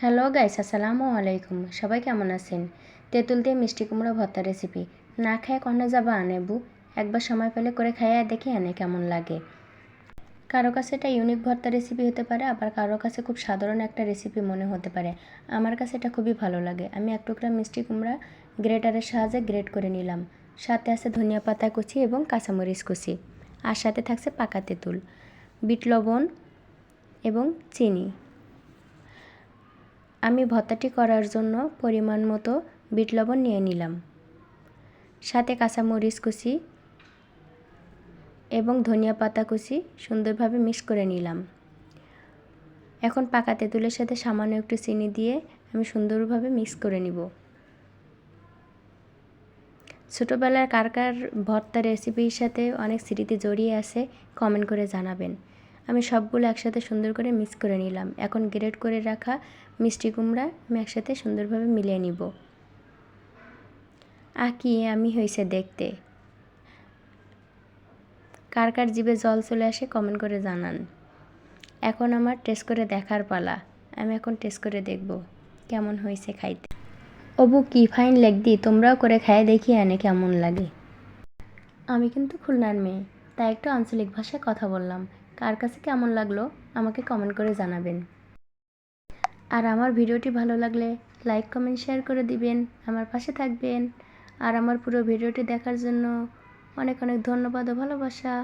Hello guys, আসসালামু আলাইকুম। সবাই কেমন আছেন? তেঁতুল দিয়ে মিষ্টি কুমড়া ভর্তা রেসিপি। না খায় কনে যাবা আনেবু, একবার সময় পেলে করে খাইয়া দেখি আনে কেমন লাগে। কারো কাছে এটা ইউনিক ভর্তা রেসিপি হতে পারে, আবার কারো কাছে খুব সাধারণ একটা রেসিপি মনে হতে পারে। আমার কাছে এটা খুবই ভালো লাগে। আমি এক টুকরা মিষ্টি কুমড়া গ্রেটারের সাহায্যে গ্রেট করে নিলাম। সাথে আছে ধনিয়া পাতা কুচি এবং কাঁচামরিচ কুচি, আর সাথে থাকছে পাকা তেঁতুল, বিট লবণ এবং চিনি। আমি ভর্তাটি করার জন্য পরিমাণ মতো বিট লবণ নিয়ে নিলাম, সাথে কাঁচামরিচ কুচি এবং ধনিয়া পাতা কুচি সুন্দরভাবে মিক্স করে নিলাম। এখন পাকা তেঁতুলের সাথে সামান্য একটু চিনি দিয়ে আমি সুন্দরভাবে মিক্স করে নিব। ছোটোবেলার কার কার ভর্তা রেসিপির সাথে অনেক স্মৃতি জড়িয়ে আছে কমেন্ট করে জানাবেন। আমি সবগুলো একসাথে সুন্দর করে মিক্স করে নিলাম। এখন গ্রেট করে রাখা মিষ্টি কুমড়া আমি একসাথে সুন্দরভাবে মিলিয়ে নিব। কি আমি হয়েছে দেখতে, কার কার জিভে জল চলে আসে কমেন্ট করে জানান। এখন আমার টেস্ট করে দেখার পালা। আমি এখন টেস্ট করে দেখব কেমন হয়েছে খাইতে। অবু কি ফাইন লাগদি, তোমরাও করে খায় দেখি আনে কেমন লাগে। আমি কিন্তু খুলনার মেয়ে, তাই একটু আঞ্চলিক ভাষায় কথা বললাম। কার কাছে কেমন লাগলো আমাকে কমেন্ট করে জানাবেন। আর আমার ভিডিওটি ভালো লাগলে লাইক কমেন্ট শেয়ার করে দিবেন, আমার পাশে থাকবেন। আর আমার পুরো ভিডিওটি দেখার জন্য অনেক অনেক ধন্যবাদ ও ভালোবাসা।